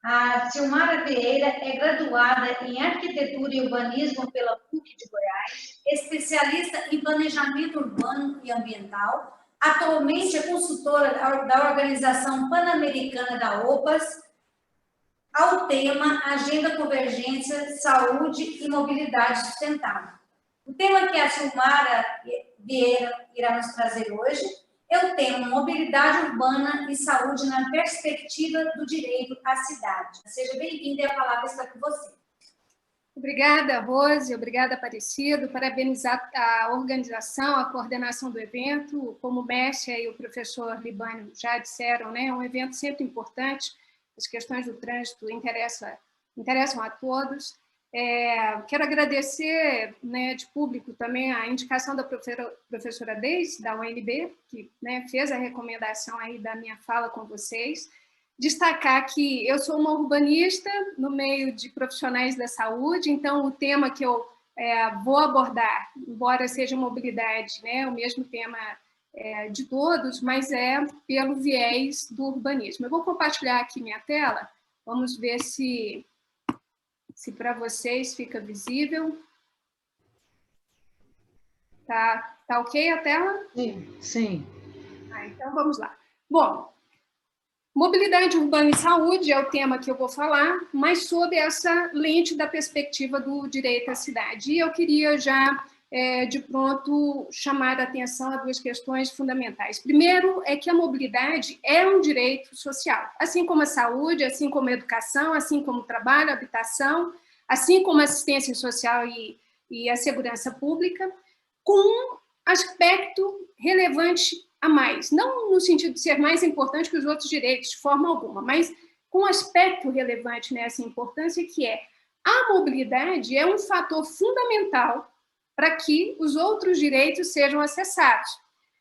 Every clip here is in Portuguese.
A Silmara Vieira é graduada em Arquitetura e Urbanismo pela PUC de Goiás, especialista em planejamento urbano e ambiental. Atualmente é consultora da Organização Pan-Americana da OPAS, ao tema Agenda Convergência, Saúde e Mobilidade Sustentável. O tema que a Silmara Vieira irá nos trazer hoje é o tema Mobilidade Urbana e Saúde na Perspectiva do Direito à Cidade. Seja bem-vinda e a palavra está com você. Obrigada, Rose, obrigada, Aparecido. Parabenizar a organização, a coordenação do evento. Como o mestre e o professor Libânio já disseram, né, é um evento sempre importante. As questões do trânsito interessam a todos. Quero agradecer, né, de público também a indicação da professora Deise, da UNB, que, né, fez a recomendação aí da minha fala com vocês. Destacar que eu sou uma urbanista no meio de profissionais da saúde, então o tema que eu vou abordar, embora seja mobilidade, né, o mesmo tema de todos, mas é pelo viés do urbanismo. Eu vou compartilhar aqui minha tela, vamos ver se para vocês fica visível. Tá ok a tela? Sim. Então vamos lá. Bom, mobilidade urbana e saúde é o tema que eu vou falar, mas sob essa lente da perspectiva do direito à cidade. E eu queria já, de pronto, chamar a atenção a duas questões fundamentais. Primeiro, é que a mobilidade é um direito social, assim como a saúde, assim como a educação, assim como o trabalho, a habitação, assim como a assistência social e a segurança pública, com um aspecto relevante a mais, não no sentido de ser mais importante que os outros direitos, de forma alguma, mas com um aspecto relevante nessa importância, que é a mobilidade é um fator fundamental para que os outros direitos sejam acessados.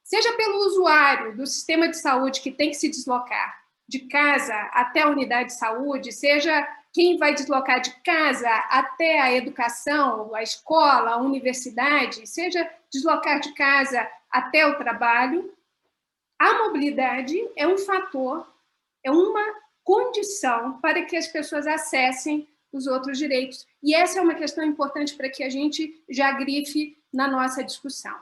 Seja pelo usuário do sistema de saúde que tem que se deslocar de casa até a unidade de saúde, seja quem vai deslocar de casa até a educação, a escola, a universidade, seja deslocar de casa até o trabalho, a mobilidade é um fator, é uma condição para que as pessoas acessem os outros direitos. E essa é uma questão importante para que a gente já grife na nossa discussão.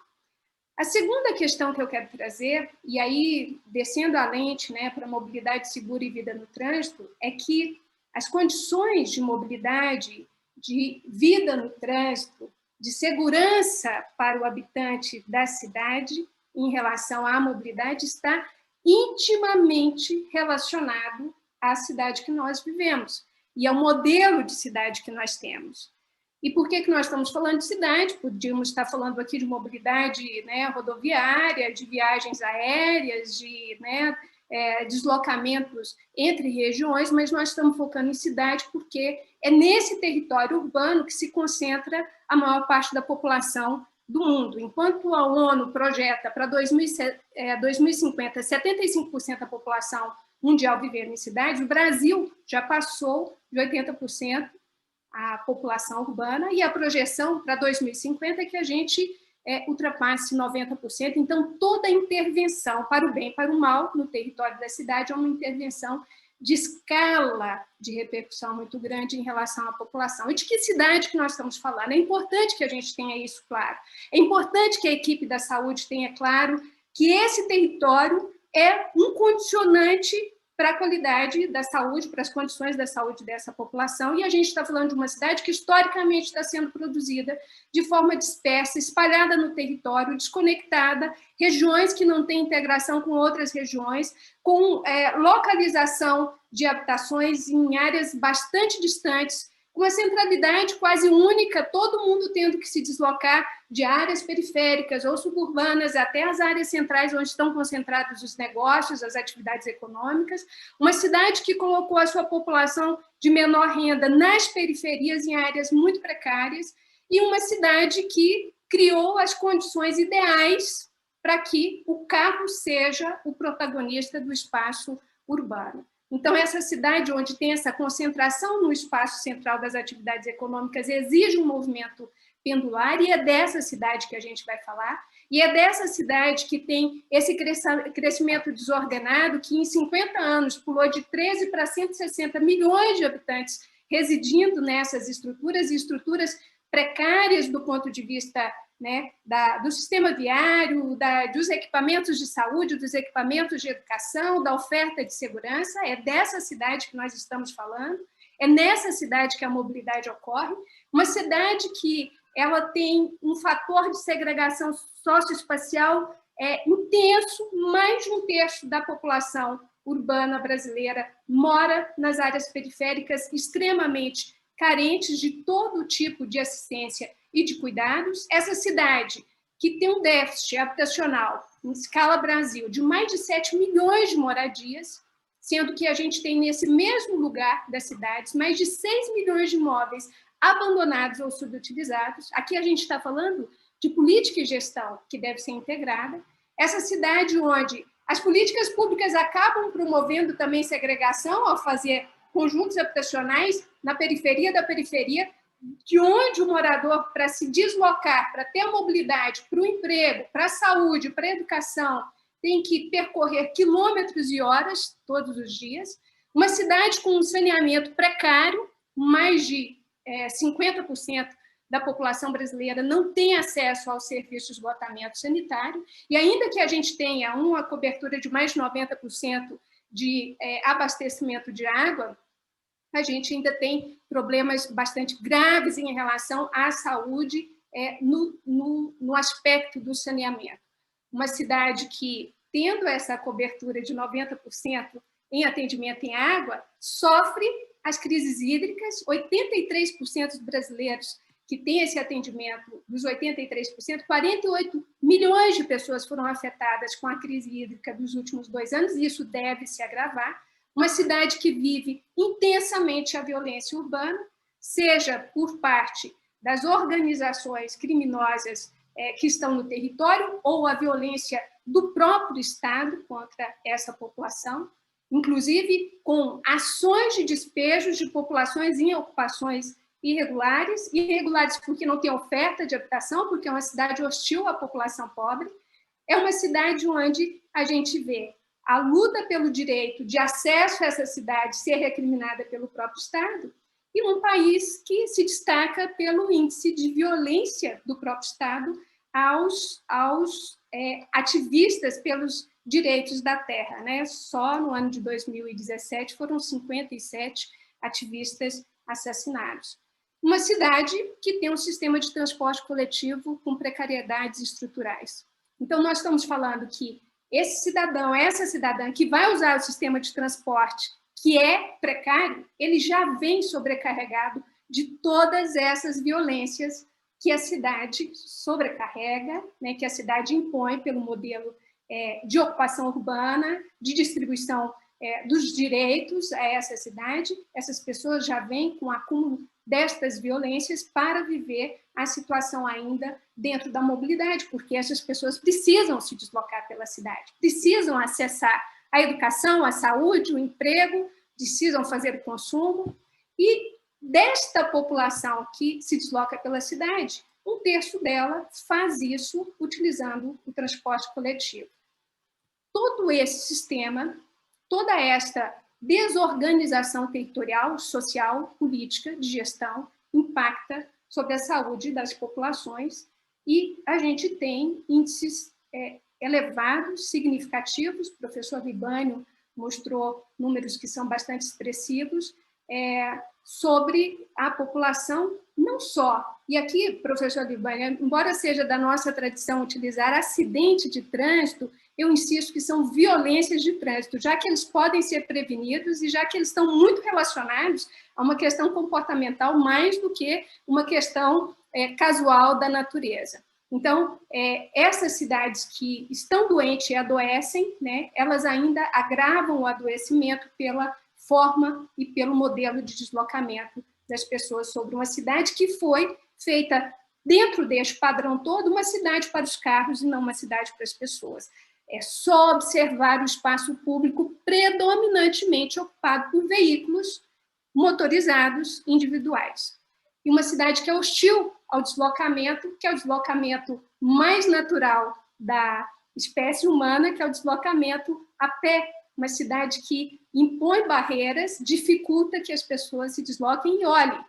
A segunda questão que eu quero trazer, e aí descendo a lente, né, para mobilidade segura e vida no trânsito, é que as condições de mobilidade, de vida no trânsito, de segurança para o habitante da cidade em relação à mobilidade está intimamente relacionado à cidade que nós vivemos e ao modelo de cidade que nós temos. E por que nós estamos falando de cidade? Podíamos estar falando aqui de mobilidade, né, rodoviária, de viagens aéreas, de, né, deslocamentos entre regiões, mas nós estamos focando em cidade porque é nesse território urbano que se concentra a maior parte da população do mundo. Enquanto a ONU projeta para 2050 75% da população mundial viver em cidades, o Brasil já passou de 80% a população urbana, e a projeção para 2050 é que a gente ultrapasse 90%. Então, toda intervenção para o bem e para o mal no território da cidade é uma intervenção de escala de repercussão muito grande em relação à população. E de que cidade que nós estamos falando? É importante que a gente tenha isso claro. É importante que a equipe da saúde tenha claro que esse território é um condicionante para a qualidade da saúde, para as condições da saúde dessa população, e a gente está falando de uma cidade que historicamente está sendo produzida de forma dispersa, espalhada no território, desconectada, regiões que não têm integração com outras regiões, com localização de habitações em áreas bastante distantes, com uma centralidade quase única, todo mundo tendo que se deslocar de áreas periféricas ou suburbanas até as áreas centrais, onde estão concentrados os negócios, as atividades econômicas. Uma cidade que colocou a sua população de menor renda nas periferias, em áreas muito precárias, e uma cidade que criou as condições ideais para que o carro seja o protagonista do espaço urbano. Então, essa cidade onde tem essa concentração no espaço central das atividades econômicas exige um movimento pendular, e é dessa cidade que a gente vai falar, e é dessa cidade que tem esse crescimento desordenado, que em 50 anos pulou de 13 para 160 milhões de habitantes residindo nessas estruturas, e estruturas precárias do ponto de vista, né, do sistema viário, dos equipamentos de saúde, dos equipamentos de educação, da oferta de segurança. É dessa cidade que nós estamos falando, é nessa cidade que a mobilidade ocorre, uma cidade que ela tem um fator de segregação socioespacial intenso. Mais de um terço da população urbana brasileira mora nas áreas periféricas extremamente carentes de todo tipo de assistência e de cuidados. Essa cidade, que tem um déficit habitacional, em escala Brasil, de mais de 7 milhões de moradias, sendo que a gente tem nesse mesmo lugar das cidades mais de 6 milhões de imóveis abandonados ou subutilizados. Aqui a gente está falando de política e gestão que deve ser integrada. Essa cidade onde as políticas públicas acabam promovendo também segregação ao fazer conjuntos habitacionais na periferia da periferia, de onde o morador, para se deslocar, para ter a mobilidade, para o emprego, para a saúde, para a educação, tem que percorrer quilômetros e horas todos os dias. Uma cidade com um saneamento precário, mais de 50% da população brasileira não tem acesso ao serviço de esgotamento sanitário, e ainda que a gente tenha uma cobertura de mais de 90% de abastecimento de água, a gente ainda tem problemas bastante graves em relação à saúde no aspecto do saneamento. Uma cidade que, tendo essa cobertura de 90% em atendimento em água, sofre as crises hídricas. 83% dos brasileiros que têm esse atendimento, dos 83%, 48 milhões de pessoas foram afetadas com a crise hídrica dos últimos 2 anos, e isso deve se agravar. Uma cidade que vive intensamente a violência urbana, seja por parte das organizações criminosas que estão no território, ou a violência do próprio Estado contra essa população, inclusive com ações de despejos de populações em ocupações irregulares porque não tem oferta de habitação, porque é uma cidade hostil à população pobre. É uma cidade onde a gente vê a luta pelo direito de acesso a essa cidade ser recriminada pelo próprio Estado, e um país que se destaca pelo índice de violência do próprio Estado aos ativistas pelos direitos da terra, né? Só no ano de 2017 foram 57 ativistas assassinados. Uma cidade que tem um sistema de transporte coletivo com precariedades estruturais. Então, nós estamos falando que esse cidadão, essa cidadã que vai usar o sistema de transporte que é precário, ele já vem sobrecarregado de todas essas violências que a cidade sobrecarrega, né, que a cidade impõe pelo modelo de ocupação urbana, de distribuição dos direitos a essa cidade. Essas pessoas já vêm com o acúmulo destas violências para viver a situação ainda dentro da mobilidade, porque essas pessoas precisam se deslocar pela cidade, precisam acessar a educação, a saúde, o emprego, precisam fazer o consumo. E desta população que se desloca pela cidade, um terço dela faz isso utilizando o transporte coletivo. Todo esse sistema, toda esta desorganização territorial, social, política, de gestão, impacta sobre a saúde das populações, e a gente tem índices elevados, significativos. O professor Libânio mostrou números que são bastante expressivos sobre a população, não só. E aqui, professor Libânio, embora seja da nossa tradição utilizar acidente de trânsito, eu insisto que são violências de trânsito, já que eles podem ser prevenidos e já que eles estão muito relacionados a uma questão comportamental mais do que uma questão casual da natureza. Então, essas cidades que estão doentes e adoecem, né, elas ainda agravam o adoecimento pela forma e pelo modelo de deslocamento das pessoas sobre uma cidade que foi feita dentro deste padrão todo, uma cidade para os carros e não uma cidade para as pessoas. É só observar o espaço público predominantemente ocupado por veículos motorizados individuais. e uma cidade que é hostil ao deslocamento, que é o deslocamento mais natural da espécie humana, que é o deslocamento a pé. Uma cidade que impõe barreiras, dificulta que as pessoas se desloquem. E olhe,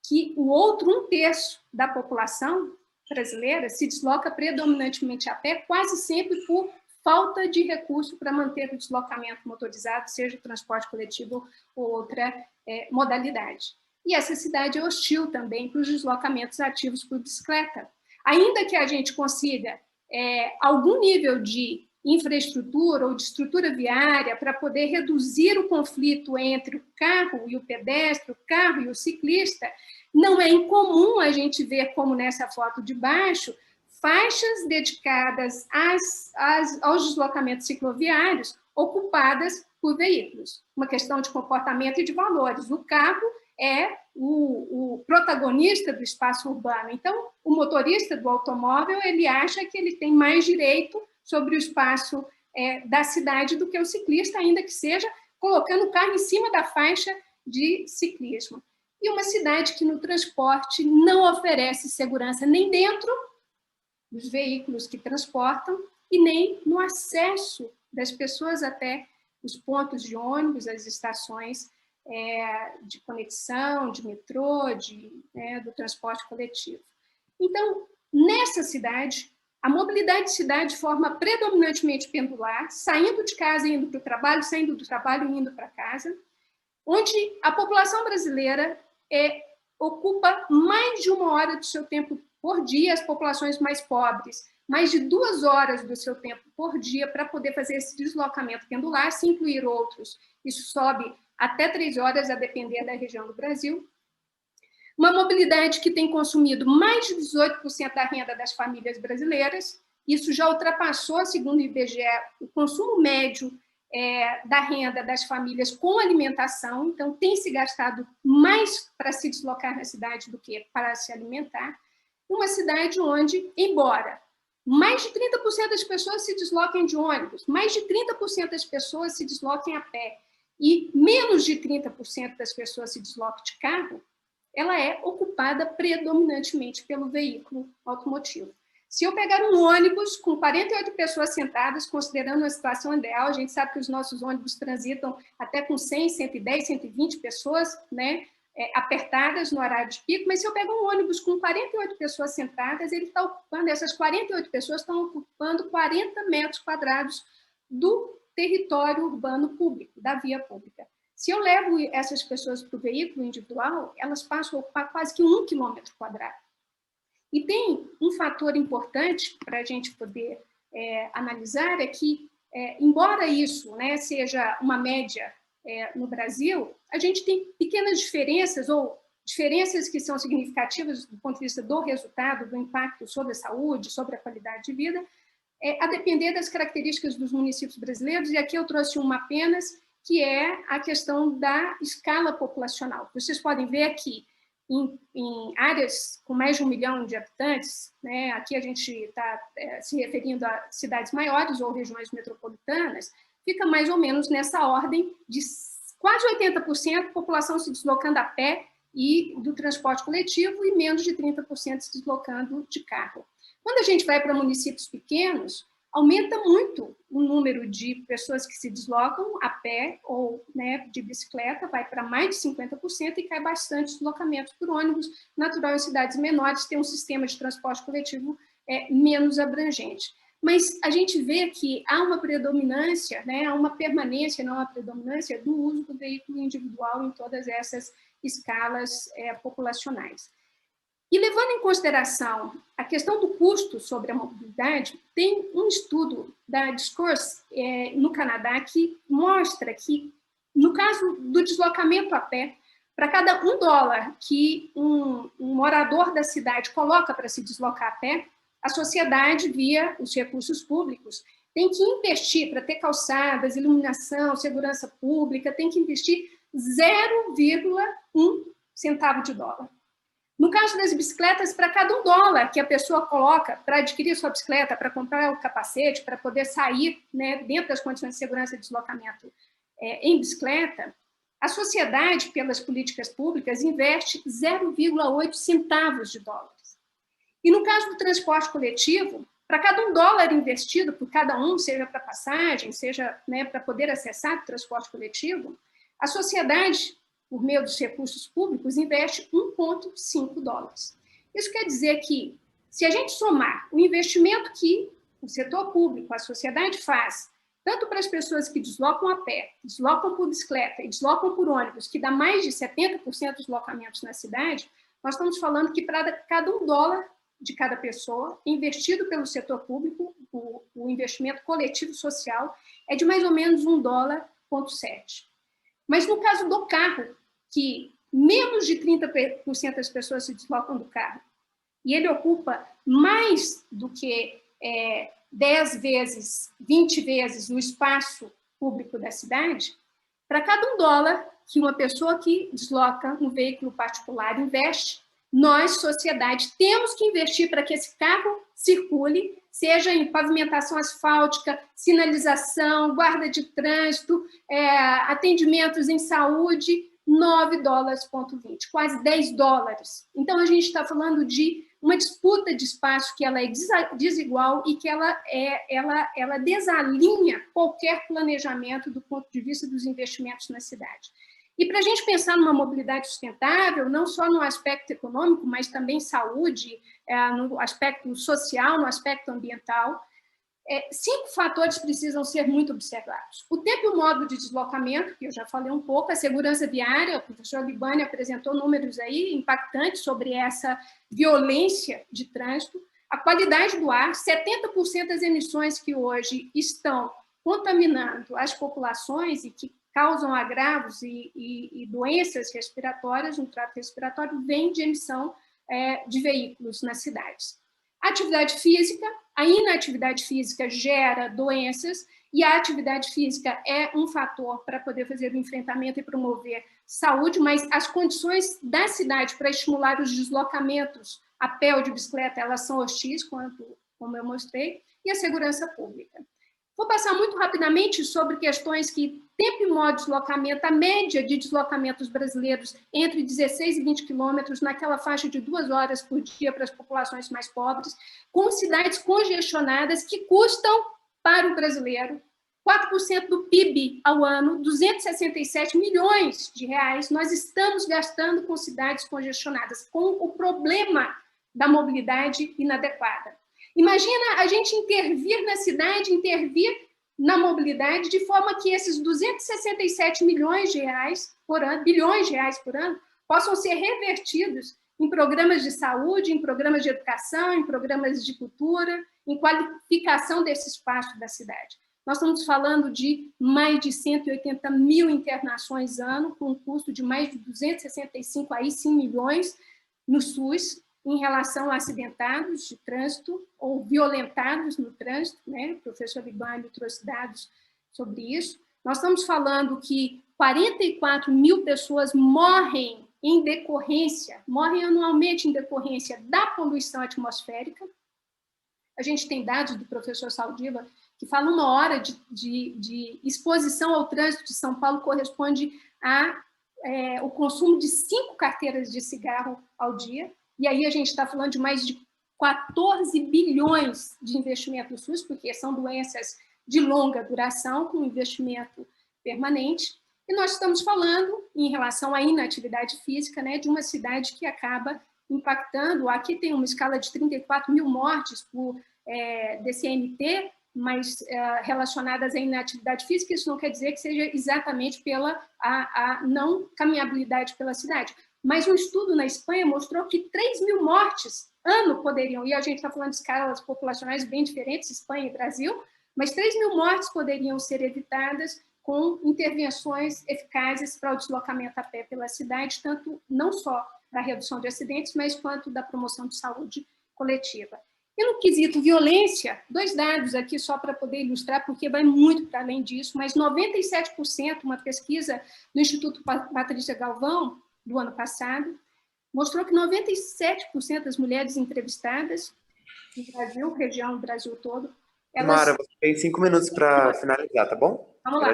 que o outro 1/3 da população brasileira se desloca predominantemente a pé, quase sempre por falta de recurso para manter o deslocamento motorizado, seja o transporte coletivo ou outra modalidade. E essa cidade é hostil também para os deslocamentos ativos por bicicleta. Ainda que a gente consiga algum nível de infraestrutura ou de estrutura viária para poder reduzir o conflito entre o carro e o pedestre, o carro e o ciclista, não é incomum a gente ver, como nessa foto de baixo, faixas dedicadas aos deslocamentos cicloviários ocupadas por veículos. Uma questão de comportamento e de valores. O carro é o protagonista do espaço urbano. Então, o motorista do automóvel, ele acha que ele tem mais direito sobre o espaço da cidade do que o ciclista, ainda que seja colocando o carro em cima da faixa de ciclismo. E uma cidade que no transporte não oferece segurança nem dentro dos veículos que transportam e nem no acesso das pessoas até os pontos de ônibus, as estações de conexão, de metrô, do transporte coletivo. Então, nessa cidade, a mobilidade de cidade de forma predominantemente pendular, saindo de casa e indo para o trabalho, saindo do trabalho e indo para casa, onde a população brasileira ocupa mais de 1 hora do seu tempo por dia, as populações mais pobres, mais de 2 horas do seu tempo por dia para poder fazer esse deslocamento pendular, se incluir outros. Isso sobe até 3 horas, a depender da região do Brasil. Uma mobilidade que tem consumido mais de 18% da renda das famílias brasileiras. Isso já ultrapassou, segundo o IBGE, o consumo médio da renda das famílias com alimentação. Então, tem se gastado mais para se deslocar na cidade do que para se alimentar. Uma cidade onde, embora mais de 30% das pessoas se desloquem de ônibus, mais de 30% das pessoas se desloquem a pé, e menos de 30% das pessoas se deslocam de carro, ela é ocupada predominantemente pelo veículo automotivo. Se eu pegar um ônibus com 48 pessoas sentadas, considerando a situação ideal, a gente sabe que os nossos ônibus transitam até com 100, 110, 120 pessoas, apertadas no horário de pico, mas se eu pego um ônibus com 48 pessoas sentadas, ele está ocupando, essas 48 pessoas estão ocupando 40 metros quadrados do território urbano público, da via pública. Se eu levo essas pessoas para o veículo individual, elas passam a ocupar quase que 1 quilômetro quadrado. E tem um fator importante para a gente poder analisar, é que, embora isso seja uma média no Brasil, a gente tem pequenas diferenças, ou diferenças que são significativas do ponto de vista do resultado, do impacto sobre a saúde, sobre a qualidade de vida, a depender das características dos municípios brasileiros, e aqui eu trouxe uma apenas, que é a questão da escala populacional. Vocês podem ver aqui, em áreas com mais de 1 milhão de habitantes, aqui a gente está se referindo a cidades maiores ou regiões metropolitanas, fica mais ou menos nessa ordem de quase 80% população se deslocando a pé e do transporte coletivo e menos de 30% se deslocando de carro. Quando a gente vai para municípios pequenos, aumenta muito o número de pessoas que se deslocam a pé ou de bicicleta, vai para mais de 50% e cai bastante deslocamentos por ônibus. Natural, em cidades menores, tem um sistema de transporte coletivo menos abrangente. Mas a gente vê que há uma predominância, há uma permanência, não uma predominância, do uso do veículo individual em todas essas escalas populacionais. E levando em consideração a questão do custo sobre a mobilidade, tem um estudo da Discourse no Canadá que mostra que, no caso do deslocamento a pé, para cada $1 que um morador da cidade coloca para se deslocar a pé, a sociedade, via os recursos públicos, tem que investir para ter calçadas, iluminação, segurança pública, tem que investir 0,1 centavo de dólar. No caso das bicicletas, para cada $1 que a pessoa coloca para adquirir sua bicicleta, para comprar o capacete, para poder sair dentro das condições de segurança de deslocamento em bicicleta, A sociedade, pelas políticas públicas, investe 0,8 centavos de dólares. E no caso do transporte coletivo, para cada $1 investido por cada um, seja para passagem, seja, né, para poder acessar o transporte coletivo, a sociedade, por meio dos recursos públicos, investe 1,5 dólares. Isso quer dizer que, se a gente somar o investimento que o setor público, a sociedade faz, tanto para as pessoas que deslocam a pé, deslocam por bicicleta e deslocam por ônibus, que dá mais de 70% dos deslocamentos na cidade, nós estamos falando que para cada $1 de cada pessoa, investido pelo setor público, o investimento coletivo social, é de mais ou menos $1,7. Mas no caso do carro, que menos de 30% das pessoas se deslocam do carro, e ele ocupa mais do que 10 vezes, 20 vezes o espaço público da cidade, para cada $1 que uma pessoa que desloca um veículo particular investe, nós, sociedade, temos que investir para que esse carro circule, seja em pavimentação asfáltica, sinalização, guarda de trânsito, atendimentos em saúde, $9,20, quase $10. Então, a gente está falando de uma disputa de espaço que ela é desigual e que ela desalinha qualquer planejamento do ponto de vista dos investimentos na cidade. E para a gente pensar numa mobilidade sustentável, não só no aspecto econômico, mas também saúde, no aspecto social, no aspecto ambiental, 5 fatores precisam ser muito observados. O tempo e o modo de deslocamento, que eu já falei um pouco, a segurança viária, o professor Libani apresentou números aí impactantes sobre essa violência de trânsito, a qualidade do ar, 70% das emissões que hoje estão contaminando as populações e que causam agravos e doenças respiratórias, no trato respiratório, vem de emissão de veículos nas cidades. Atividade física, a inatividade física gera doenças e a atividade física é um fator para poder fazer o enfrentamento e promover saúde, mas as condições da cidade para estimular os deslocamentos a pé ou de bicicleta, elas são hostis, como eu mostrei, e a segurança pública. Vou passar muito rapidamente sobre questões que tempo e modo de deslocamento, a média de deslocamentos brasileiros entre 16 e 20 quilômetros, naquela faixa de 2 horas por dia para as populações mais pobres, com cidades congestionadas que custam para o brasileiro 4% do PIB ao ano, 267 milhões de reais, nós estamos gastando com cidades congestionadas, com o problema da mobilidade inadequada. Imagina a gente intervir na cidade, intervir na mobilidade, de forma que esses 267 milhões de reais por ano, bilhões de reais por ano, possam ser revertidos em programas de saúde, em programas de educação, em programas de cultura, em qualificação desse espaço da cidade. Nós estamos falando de mais de 180 mil internações ano, com um custo de mais de 265, aí sim, milhões no SUS, em relação a acidentados de trânsito ou violentados no trânsito, né? O professor Libani trouxe dados sobre isso. Nós estamos falando que 44 mil pessoas morrem anualmente em decorrência da poluição atmosférica. A gente tem dados do professor Saldiva que fala 1 hora de exposição ao trânsito de São Paulo corresponde o consumo de 5 carteiras de cigarro ao dia. E aí a gente está falando de mais de 14 bilhões de investimento no SUS, porque são doenças de longa duração, com investimento permanente. E nós estamos falando, em relação à inatividade física, né, de uma cidade que acaba impactando. Aqui tem uma escala de 34 mil mortes por DCMT, mas relacionadas à inatividade física. Isso não quer dizer que seja exatamente pela a não caminhabilidade pela cidade. Mas um estudo na Espanha mostrou que 3 mil mortes ano poderiam, e a gente está falando de escalas populacionais bem diferentes, Espanha e Brasil, mas 3 mil mortes poderiam ser evitadas com intervenções eficazes para o deslocamento a pé pela cidade, tanto não só da redução de acidentes, mas quanto da promoção de saúde coletiva. E no quesito violência, 2 dados aqui só para poder ilustrar, porque vai muito para além disso, mas 97%, uma pesquisa do Instituto Patrícia Galvão, do ano passado, mostrou que 97% das mulheres entrevistadas no Brasil, região do Brasil todo, elas... Mara, você tem 5 minutos para finalizar, tá bom? Vamos lá.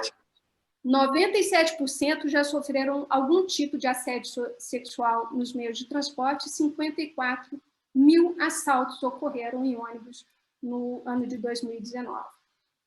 97% já sofreram algum tipo de assédio sexual nos meios de transporte, 54 mil assaltos ocorreram em ônibus no ano de 2019.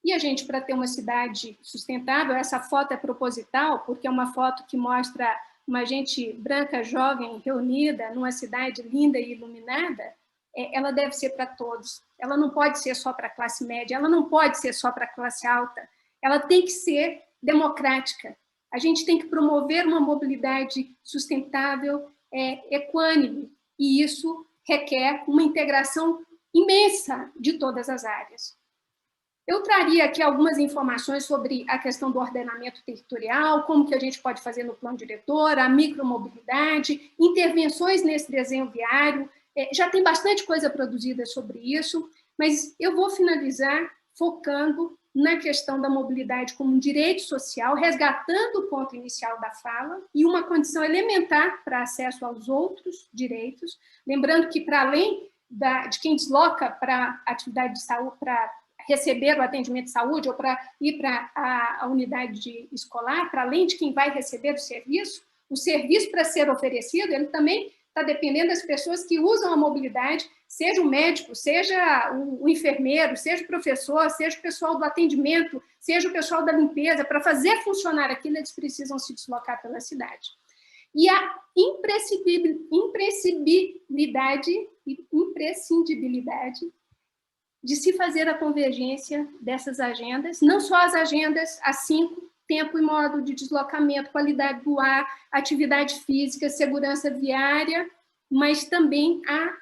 E a gente, para ter uma cidade sustentável, essa foto é proposital, porque é uma foto que mostra uma gente branca, jovem, reunida numa cidade linda e iluminada. Ela deve ser para todos. Ela não pode ser só para a classe média, ela não pode ser só para a classe alta. Ela tem que ser democrática. A gente tem que promover uma mobilidade sustentável, equânime, e isso requer uma integração imensa de todas as áreas. Eu traria aqui algumas informações sobre a questão do ordenamento territorial, como que a gente pode fazer no plano diretor, a micromobilidade, intervenções nesse desenho viário. Já tem bastante coisa produzida sobre isso, mas eu vou finalizar focando na questão da mobilidade como um direito social, resgatando o ponto inicial da fala e uma condição elementar para acesso aos outros direitos, lembrando que, para além de quem desloca para a atividade de saúde, para receber o atendimento de saúde ou para ir para a unidade escolar, para além de quem vai receber o serviço para ser oferecido, ele também está dependendo das pessoas que usam a mobilidade, seja o médico, seja o enfermeiro, seja o professor, seja o pessoal do atendimento, seja o pessoal da limpeza. Para fazer funcionar aquilo, eles precisam se deslocar pela cidade. E a imprescindibilidade de se fazer a convergência dessas agendas, não só as agendas, as 5, tempo e modo de deslocamento, qualidade do ar, atividade física, segurança viária, mas também a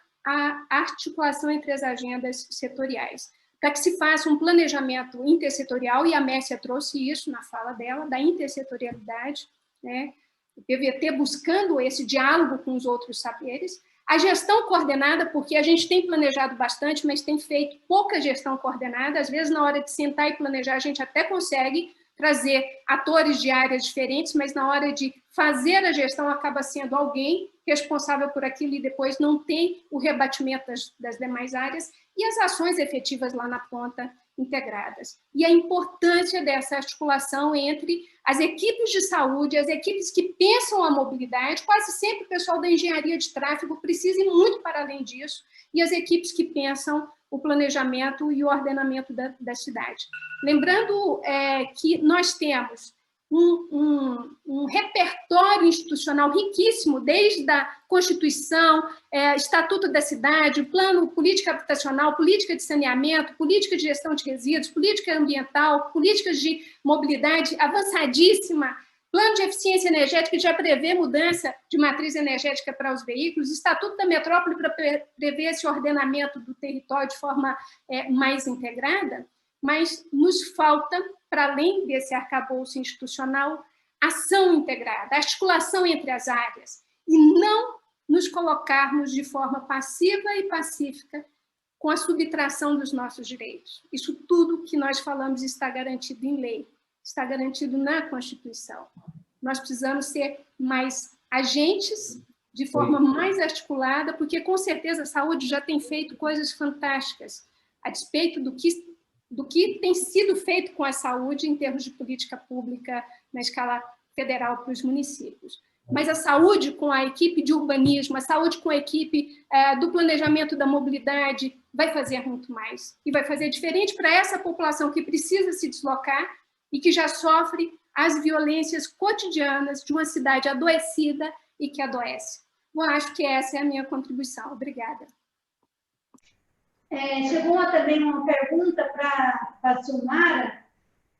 articulação entre as agendas setoriais, para que se faça um planejamento intersetorial, e a Mércia trouxe isso na fala dela, da intersetorialidade, né? O PVT buscando esse diálogo com os outros saberes, a gestão coordenada, porque a gente tem planejado bastante, mas tem feito pouca gestão coordenada. Às vezes, na hora de sentar e planejar, a gente até consegue trazer atores de áreas diferentes, mas na hora de fazer a gestão acaba sendo alguém responsável por aquilo e depois não tem o rebatimento das demais áreas e as ações efetivas lá na ponta integradas. E a importância dessa articulação entre as equipes de saúde, as equipes que pensam a mobilidade, quase sempre o pessoal da engenharia de tráfego precisa ir muito para além disso, e as equipes que pensam o planejamento e o ordenamento da cidade. Lembrando que nós temos um repertório institucional riquíssimo, desde a Constituição, Estatuto da Cidade, Plano Política Habitacional, Política de Saneamento, Política de Gestão de Resíduos, Política Ambiental, Políticas de Mobilidade avançadíssima, Plano de Eficiência Energética, que já prevê mudança de matriz energética para os veículos, Estatuto da Metrópole para prever esse ordenamento do território de forma mais integrada, mas nos falta, para além desse arcabouço institucional, ação integrada, articulação entre as áreas, e não nos colocarmos de forma passiva e pacífica com a subtração dos nossos direitos. Isso tudo que nós falamos está garantido em lei, está garantido na Constituição. Nós precisamos ser mais agentes, de forma mais articulada, porque, com certeza, a saúde já tem feito coisas fantásticas, a despeito do que tem sido feito com a saúde em termos de política pública na escala federal para os municípios. Mas a saúde com a equipe de urbanismo, a saúde com a equipe do planejamento da mobilidade, vai fazer muito mais. E vai fazer diferente para essa população que precisa se deslocar e que já sofre as violências cotidianas de uma cidade adoecida e que adoece. Eu acho que essa é a minha contribuição. Obrigada. Chegou também uma pergunta para a Silmara.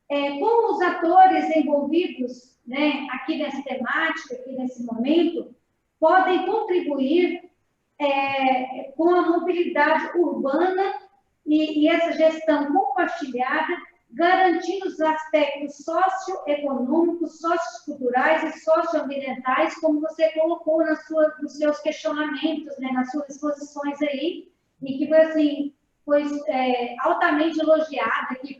Como os atores envolvidos, né, aqui nessa temática, aqui nesse momento, podem contribuir com a mobilidade urbana e essa gestão compartilhada, garantindo os aspectos socioeconômicos, socioculturais e socioambientais, como você colocou nos seus questionamentos, né, nas suas exposições aí, e que foi, assim, altamente elogiada aqui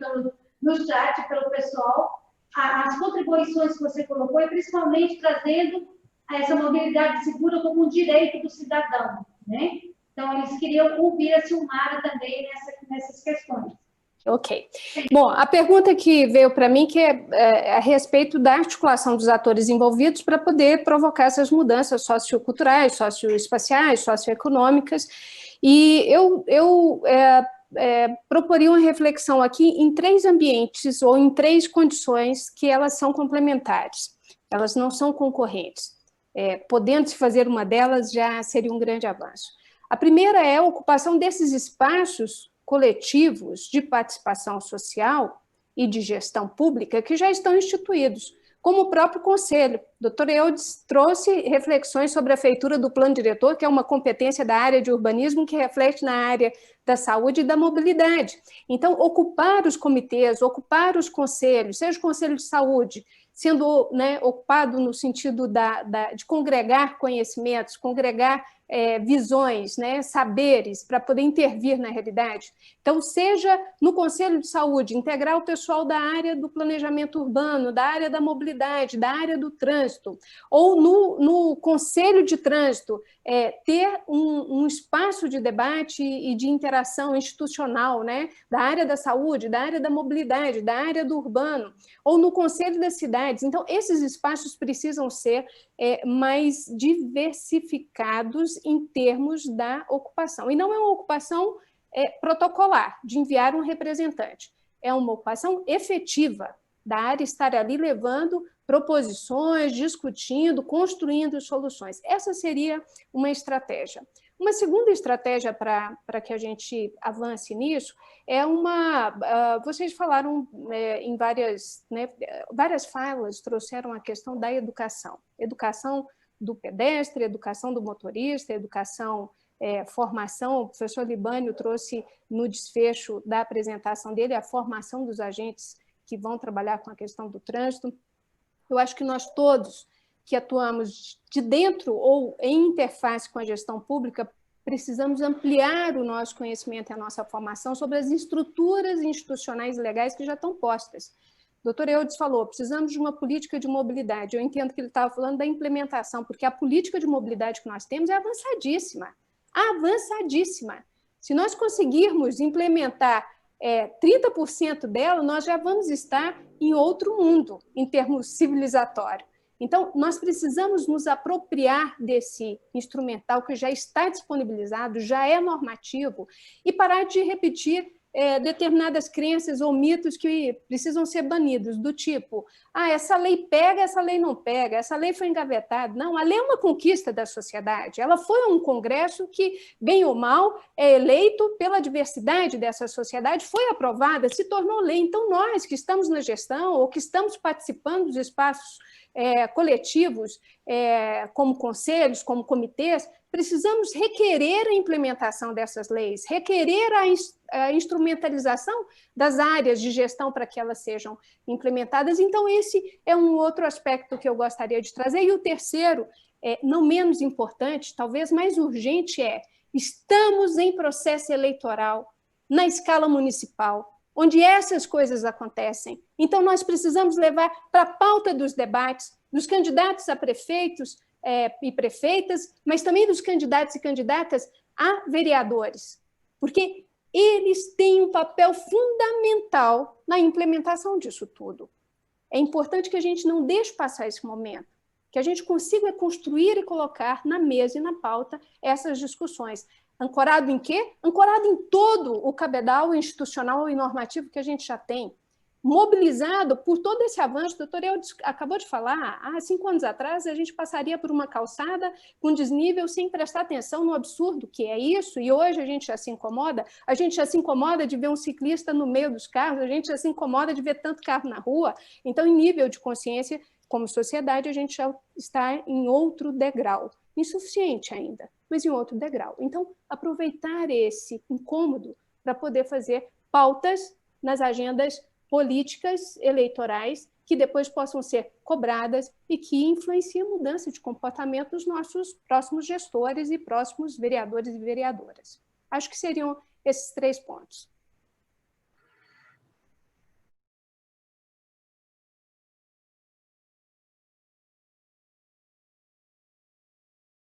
no chat pelo pessoal, as contribuições que você colocou, e principalmente trazendo essa mobilidade segura como um direito do cidadão, né? Então, eles queriam ouvir a Silmara também nessas questões. Ok. Bom, a pergunta que veio para mim que é a respeito da articulação dos atores envolvidos para poder provocar essas mudanças socioculturais, socioespaciais, socioeconômicas. E eu proporia uma reflexão aqui em 3 ambientes ou em 3 condições que elas são complementares. Elas não são concorrentes. Podendo-se fazer uma delas, já seria um grande avanço. A primeira é a ocupação desses espaços coletivos de participação social e de gestão pública que já estão instituídos, como o próprio Conselho. O Dr. Eudes trouxe reflexões sobre a feitura do plano diretor, que é uma competência da área de urbanismo que reflete na área da saúde e da mobilidade. Então, ocupar os comitês, ocupar os conselhos, seja o Conselho de Saúde, sendo, né, ocupado no sentido de congregar conhecimentos, congregar visões, né, saberes, para poder intervir na realidade. Então, seja no Conselho de Saúde, integrar o pessoal da área do planejamento urbano, da área da mobilidade, da área do trânsito, ou no Conselho de Trânsito, ter um espaço de debate e de interação institucional, né, da área da saúde, da área da mobilidade, da área do urbano, ou no Conselho das Cidades. Então, esses espaços precisam ser mais diversificados em termos da ocupação. E não é uma ocupação protocolar, de enviar um representante. É uma ocupação efetiva, da área estar ali levando proposições, discutindo, construindo soluções. Essa seria uma estratégia. Uma segunda estratégia para que a gente avance nisso é vocês falaram em várias falas, trouxeram a questão da educação. Educação do pedestre, educação do motorista, educação, formação. O professor Libânio trouxe no desfecho da apresentação dele a formação dos agentes que vão trabalhar com a questão do trânsito. Eu acho que nós todos que atuamos de dentro ou em interface com a gestão pública, precisamos ampliar o nosso conhecimento e a nossa formação sobre as estruturas institucionais e legais que já estão postas. O doutor Eudes falou, precisamos de uma política de mobilidade. Eu entendo que ele estava falando da implementação, porque a política de mobilidade que nós temos é avançadíssima. Avançadíssima. Se nós conseguirmos implementar 30% dela, nós já vamos estar em outro mundo, em termos civilizatórios. Então, nós precisamos nos apropriar desse instrumental que já está disponibilizado, já é normativo, e parar de repetir determinadas crenças ou mitos que precisam ser banidos, do tipo, essa lei pega, essa lei não pega, essa lei foi engavetada. Não, a lei é uma conquista da sociedade, ela foi a um congresso que, bem ou mal, é eleito pela diversidade dessa sociedade, foi aprovada, se tornou lei. Então, nós que estamos na gestão ou que estamos participando dos espaços coletivos, como conselhos, como comitês, precisamos requerer a implementação dessas leis, requerer a instrumentalização das áreas de gestão para que elas sejam implementadas. Então, esse é um outro aspecto que eu gostaria de trazer. E o terceiro, não menos importante, talvez mais urgente, estamos em processo eleitoral na escala municipal, onde essas coisas acontecem. Então, nós precisamos levar para a pauta dos debates, dos candidatos a prefeitos e prefeitas, mas também dos candidatos e candidatas a vereadores, porque eles têm um papel fundamental na implementação disso tudo. É importante que a gente não deixe passar esse momento, que a gente consiga construir e colocar na mesa e na pauta essas discussões. Ancorado em quê? Ancorado em todo o cabedal institucional e normativo que a gente já tem, mobilizado por todo esse avanço. O doutor Eudes acabou de falar, há 5 anos atrás a gente passaria por uma calçada com desnível sem prestar atenção no absurdo que é isso, e hoje a gente já se incomoda de ver um ciclista no meio dos carros, a gente já se incomoda de ver tanto carro na rua. Então, em nível de consciência, como sociedade, a gente já está em outro degrau, insuficiente ainda, mas em outro degrau. Então, aproveitar esse incômodo para poder fazer pautas nas agendas políticas eleitorais que depois possam ser cobradas e que influenciem a mudança de comportamento dos nossos próximos gestores e próximos vereadores e vereadoras. Acho que seriam esses 3 pontos.